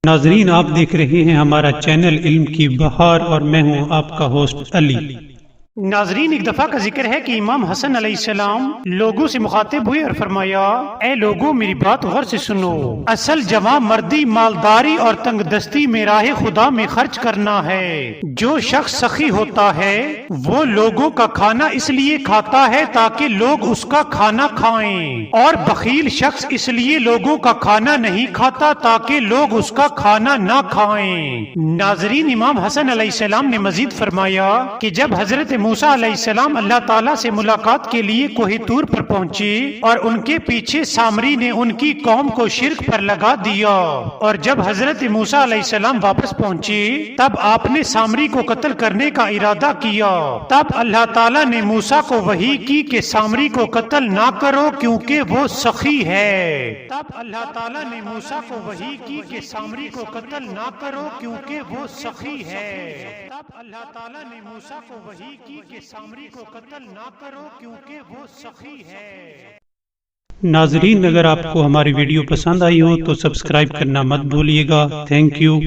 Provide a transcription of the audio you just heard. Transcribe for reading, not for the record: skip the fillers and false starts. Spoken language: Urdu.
ناظرین، آپ دیکھ رہے ہیں ہمارا چینل علم کی بہار اور میں ہوں آپ کا ہوسٹ علی۔ ناظرین، ایک دفعہ کا ذکر ہے کہ امام حسن علیہ السلام لوگوں سے مخاطب ہوئے اور فرمایا، اے لوگوں میری بات غور سے سنو، اصل جوان مردی مالداری اور تنگ دستی میں راہ خدا میں خرچ کرنا ہے۔ جو شخص سخی ہوتا ہے وہ لوگوں کا کھانا اس لیے کھاتا ہے تاکہ لوگ اس کا کھانا کھائیں، اور بخیل شخص اس لیے لوگوں کا کھانا نہیں کھاتا تاکہ لوگ اس کا کھانا نہ کھائیں۔ ناظرین، امام حسن علیہ السلام نے مزید فرمایا کہ جب حضرت موسیٰ علیہ السلام اللہ تعالیٰ سے ملاقات کے لیے کوہ طور پر پہنچے اور ان کے پیچھے سامری نے ان کی قوم کو شرک پر لگا دیا، اور جب حضرت موسیٰ علیہ السلام واپس پہنچے تب آپ نے سامری کو قتل کرنے کا ارادہ کیا۔ تب اللہ تعالیٰ نے موسیٰ کو وحی کی کہ سامری کو قتل نہ کرو کیونکہ وہ سخی ہے۔ تب اللہ تعالیٰ نے موسیٰ کو وحی کی کہ سامری کو قتل نہ کرو کیونکہ وہ سخی ہے۔ تب اللہ تعالیٰ نے موسیٰ کو وحی کی کہ سامری کو قتل نہ کرو کیونکہ وہ سخی ہے۔ ناظرین، اگر آپ کو ہماری ویڈیو پسند آئی ہو تو سبسکرائب کرنا مت بھولیے گا۔ Thank you.